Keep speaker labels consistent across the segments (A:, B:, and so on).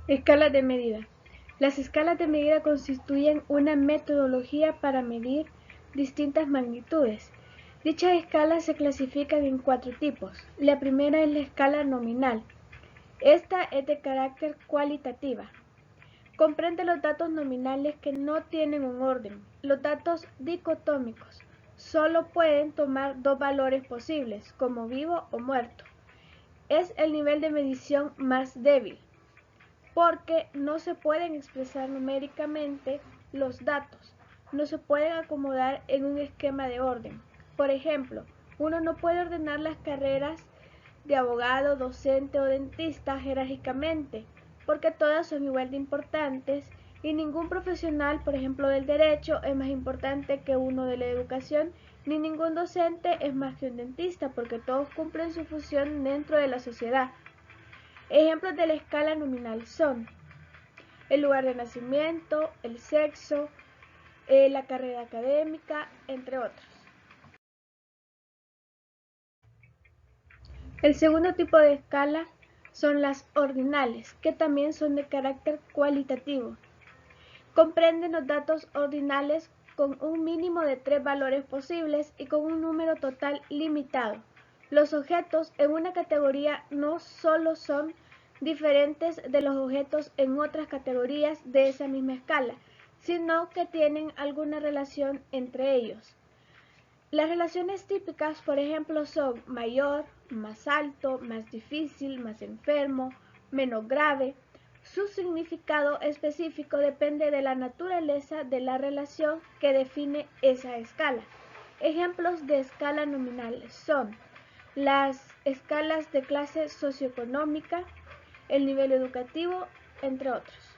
A: Escalas de medida. Las escalas de medida constituyen una metodología para medir distintas magnitudes. Dichas escalas se clasifican en 4 tipos. La primera es la escala nominal. Esta es de carácter cualitativa. Comprende los datos nominales que no tienen un orden. Los datos dicotómicos solo pueden tomar dos valores posibles, como vivo o muerto. Es el nivel de medición más débil, porque no se pueden expresar numéricamente los datos, no se pueden acomodar en un esquema de orden. Por ejemplo, uno no puede ordenar las carreras de abogado, docente o dentista jerárquicamente, porque todas son igual de importantes y ningún profesional, por ejemplo, del derecho es más importante que uno de la educación, ni ningún docente es más que un dentista, porque todos cumplen su función dentro de la sociedad. Ejemplos de la escala nominal son el lugar de nacimiento, el sexo, la carrera académica, entre otros. El segundo tipo de escala son las ordinales, que también son de carácter cualitativo. Comprenden los datos ordinales con un mínimo de 3 valores posibles y con un número total limitado. Los objetos en una categoría no solo son diferentes de los objetos en otras categorías de esa misma escala, sino que tienen alguna relación entre ellos. Las relaciones típicas, por ejemplo, son mayor, más alto, más difícil, más enfermo, menos grave. Su significado específico depende de la naturaleza de la relación que define esa escala. Ejemplos de escala nominal son las escalas de clase socioeconómica, el nivel educativo, entre otros.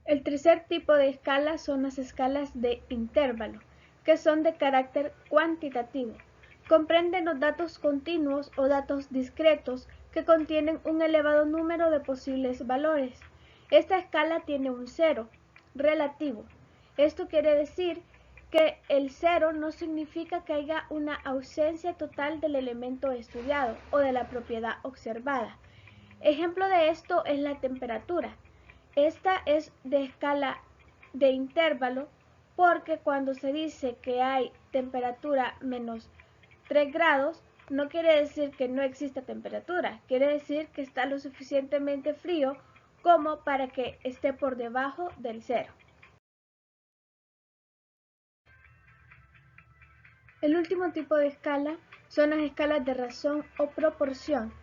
A: El tercer tipo de escala son las escalas de intervalo, que son de carácter cuantitativo. Comprenden los datos continuos o datos discretos que contienen un elevado número de posibles valores. Esta escala tiene un cero relativo. Esto quiere decir que el cero no significa que haya una ausencia total del elemento estudiado o de la propiedad observada. Ejemplo de esto es la temperatura. Esta es de escala de intervalo porque cuando se dice que hay temperatura menos 3 grados, no quiere decir que no exista temperatura, quiere decir que está lo suficientemente frío como para que esté por debajo del cero. El último tipo de escala son las escalas de razón o proporción.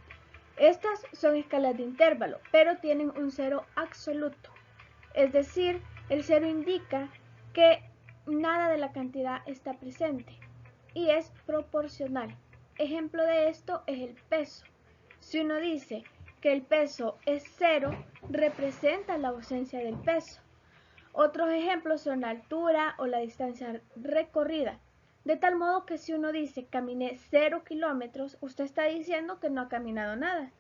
A: Estas son escalas de intervalo, pero tienen un cero absoluto. Es decir, el cero indica que nada de la cantidad está presente y es proporcional. Ejemplo de esto es el peso. Si uno dice que el peso es cero, representa la ausencia del peso. Otros ejemplos son la altura o la distancia recorrida. De tal modo que si uno dice caminé 0 kilómetros, usted está diciendo que no ha caminado nada.